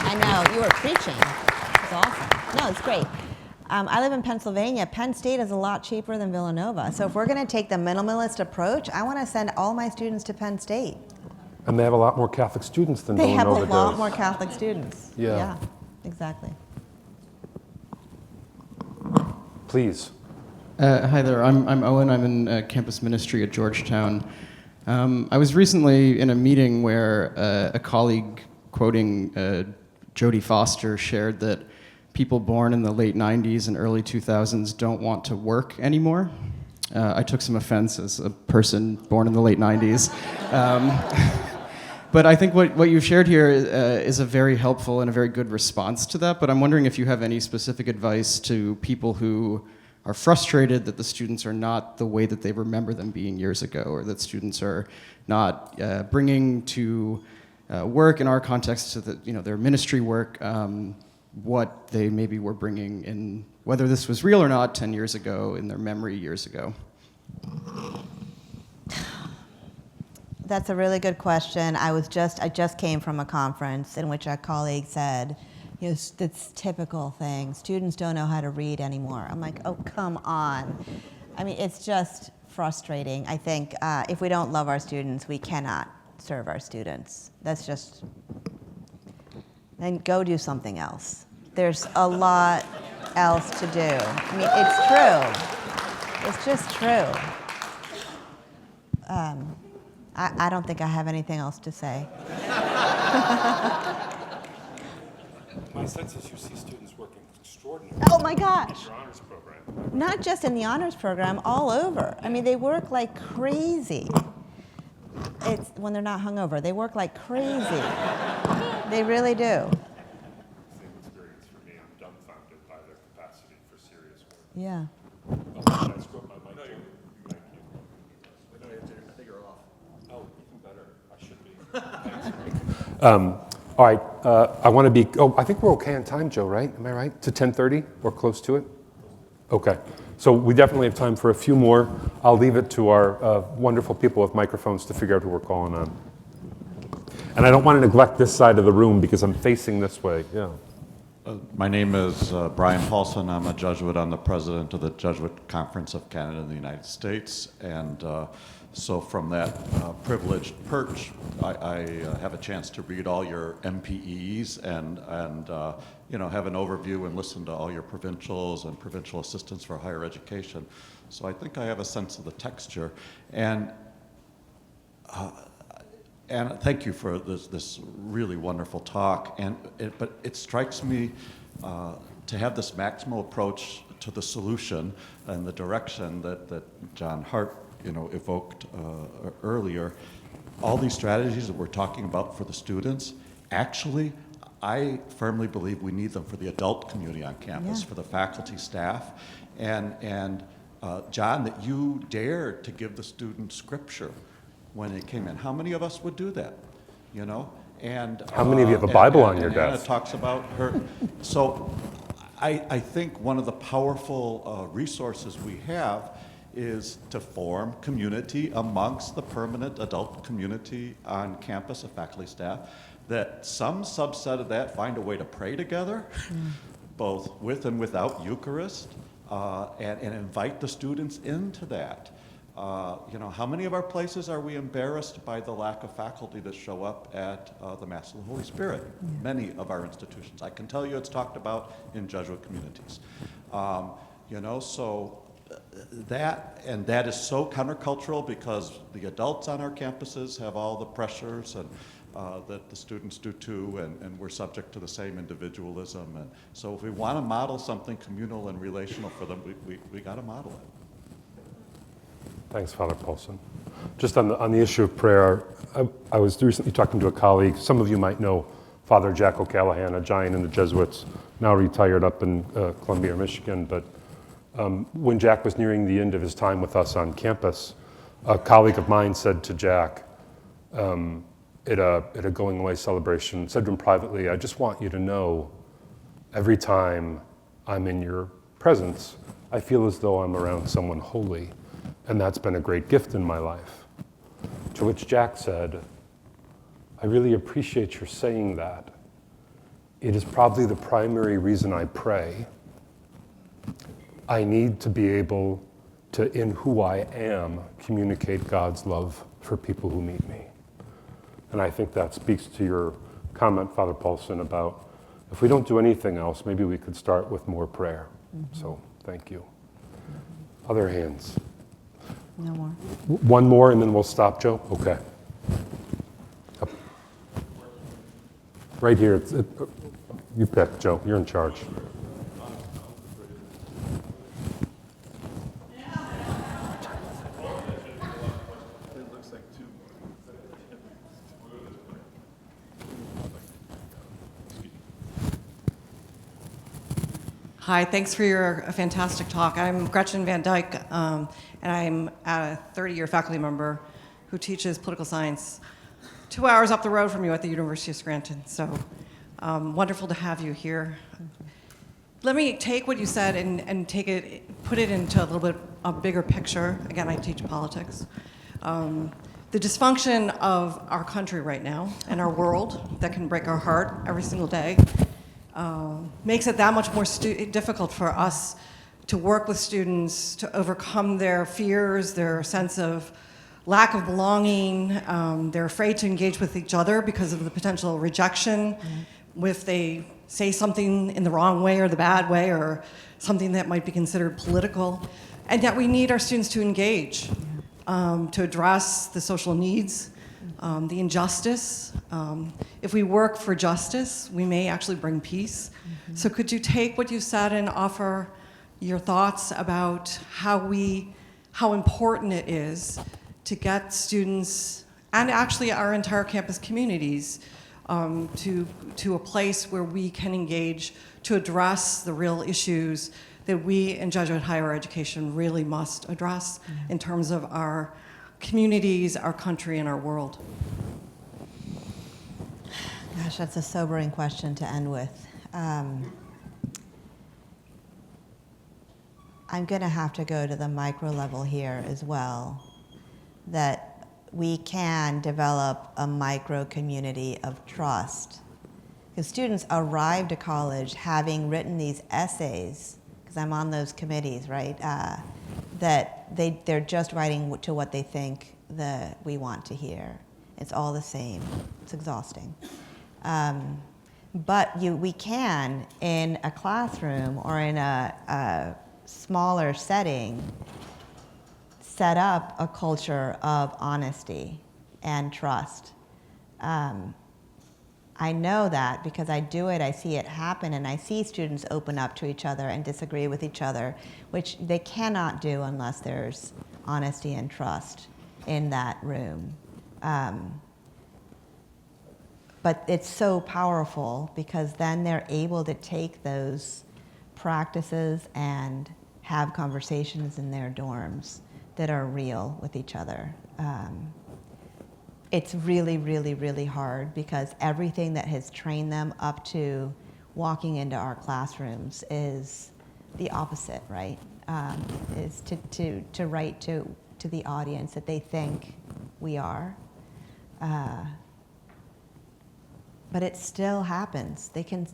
I know, you were preaching. It's awesome. No, it's great. I live in Pennsylvania. Penn State is a lot cheaper than Villanova. So if we're going to take the minimalist approach, I want to send all my students to Penn State. And they have a lot more Catholic students than They have Villanova a lot does. more Catholic students. Yeah. Exactly. Please. Hi there, I'm Owen. I'm in campus ministry at Georgetown. I was recently in a meeting where a colleague, quoting Jodie Foster, shared that people born in the late 90s and early 2000s don't want to work anymore. I took some offense as a person born in the late 90s. But I think what you've shared here is a very helpful and a very good response to that. But I'm wondering if you have any specific advice to people who are frustrated that the students are not the way that they remember them being years ago, or that students are not bringing to work in our context to their ministry work what they maybe were bringing in, whether this was real or not 10 years ago, in their memory years ago. That's a really good question. I just came from a conference in which a colleague said, it's typical thing. Students don't know how to read anymore. I'm like, oh, come on. I mean, it's just frustrating. I think if we don't love our students, we cannot serve our students. That's just, then go do something else. There's a lot else to do. I mean, it's true. It's just true. I don't think I have anything else to say. My sense is you see students working extraordinarily. Oh my gosh. Your honors program. Not just in the honors program, all over. I mean, they work like crazy. It's when they're not hungover. They work like crazy. They really do. Same experience for me. I'm dumbfounded by their capacity for serious work. Yeah. Oh, did I screw up my mic? Thank you. I think you're off. Oh, even better. I should be. Thanks. All right, I want to be, I think we're okay on time, Joe, right? Am I right? To 10:30 or close to it? Okay, so we definitely have time for a few more. I'll leave it to our wonderful people with microphones to figure out who we're calling on. And I don't want to neglect this side of the room because I'm facing this way, yeah. My name is Brian Paulson. I'm a Jesuit. I'm the president of the Jesuit Conference of Canada and the United States. And so from that privileged perch, I have a chance to read all your MPEs and have an overview and listen to all your provincials and provincial assistants for higher education. So I think I have a sense of the texture. And thank you for this really wonderful talk. But it strikes me to have this maximal approach to the solution and the direction that John Hart evoked earlier. All these strategies that we're talking about for the students, actually, I firmly believe we need them for the adult community on campus, for the faculty, staff, and John, that you dared to give the students scripture when it came in. How many of us would do that? And how many of you have a Bible on your Anna desk? talks about her. So I think one of the powerful resources we have is to form community amongst the permanent adult community on campus of faculty, staff, that some subset of that find a way to pray together, both with and without Eucharist, and invite the students into that. How many of our places are we embarrassed by the lack of faculty that show up at the Mass of the Holy Spirit? Many of our institutions. I can tell you it's talked about in Jesuit communities. So that is so countercultural because the adults on our campuses have all the pressures and that the students do too, and we're subject to the same individualism. And so if we want to model something communal and relational for them, we got to model it. Thanks, Father Paulson. Just on the issue of prayer, I was recently talking to a colleague. Some of you might know Father Jack O'Callahan, a giant in the Jesuits, now retired up in Columbia, Michigan. But when Jack was nearing the end of his time with us on campus, a colleague of mine said to Jack at a going away celebration, said to him privately, I just want you to know every time I'm in your presence, I feel as though I'm around someone holy. And that's been a great gift in my life. To which Jack said, I really appreciate your saying that. It is probably the primary reason I pray. I need to be able to, in who I am, communicate God's love for people who meet me. And I think that speaks to your comment, Father Paulson, about if we don't do anything else, maybe we could start with more prayer. So thank you. Other hands. No more. One more and then we'll stop, Joe? Okay. Up. Right here. You pick, Joe. You're in charge. Hi, thanks for your fantastic talk. I'm Gretchen Van Dyke, and I'm a 30-year faculty member who teaches political science 2 hours up the road from you at the University of Scranton. So wonderful to have you here. Let me take what you said and put it into a little bit a bigger picture. Again, I teach politics. The dysfunction of our country right now and our world that can break our heart every single day makes it that much more difficult for us to work with students to overcome their fears, their sense of lack of belonging. They're afraid to engage with each other because of the potential rejection if they say something in the wrong way or the bad way or something that might be considered political. And yet we need our students to engage, to address the social needs, the injustice. If we work for justice, we may actually bring peace. So could you take what you said and offer your thoughts about how important it is to get students and actually our entire campus communities to a place where we can engage to address the real issues that we in Jesuit higher education really must address in terms of our communities, our country, and our world? Gosh, that's a sobering question to end with. I'm going to have to go to the micro level here as well, that we can develop a micro community of trust. Because students arrive to college having written these essays, because I'm on those committees, right, that they're just writing to what they think that we want to hear. It's all the same. It's exhausting. But we can, in a classroom or in a smaller setting, set up a culture of honesty and trust. I know that because I do it, I see it happen, and I see students open up to each other and disagree with each other, which they cannot do unless there's honesty and trust in that room. But it's so powerful because then they're able to take those practices and have conversations in their dorms that are real with each other. It's really, really, really hard because everything that has trained them up to walking into our classrooms is the opposite, right? Is to write to the audience that they think we are. But it still happens. They can,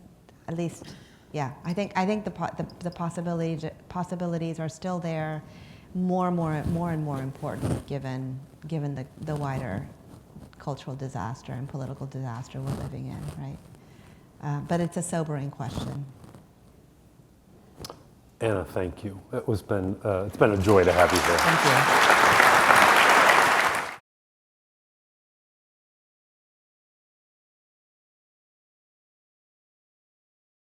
at least, yeah. I think the possibilities are still there, more and more important given the wider cultural disaster and political disaster we're living in, right? But it's a sobering question. Anna, thank you. It's been a joy to have you here. Thank you.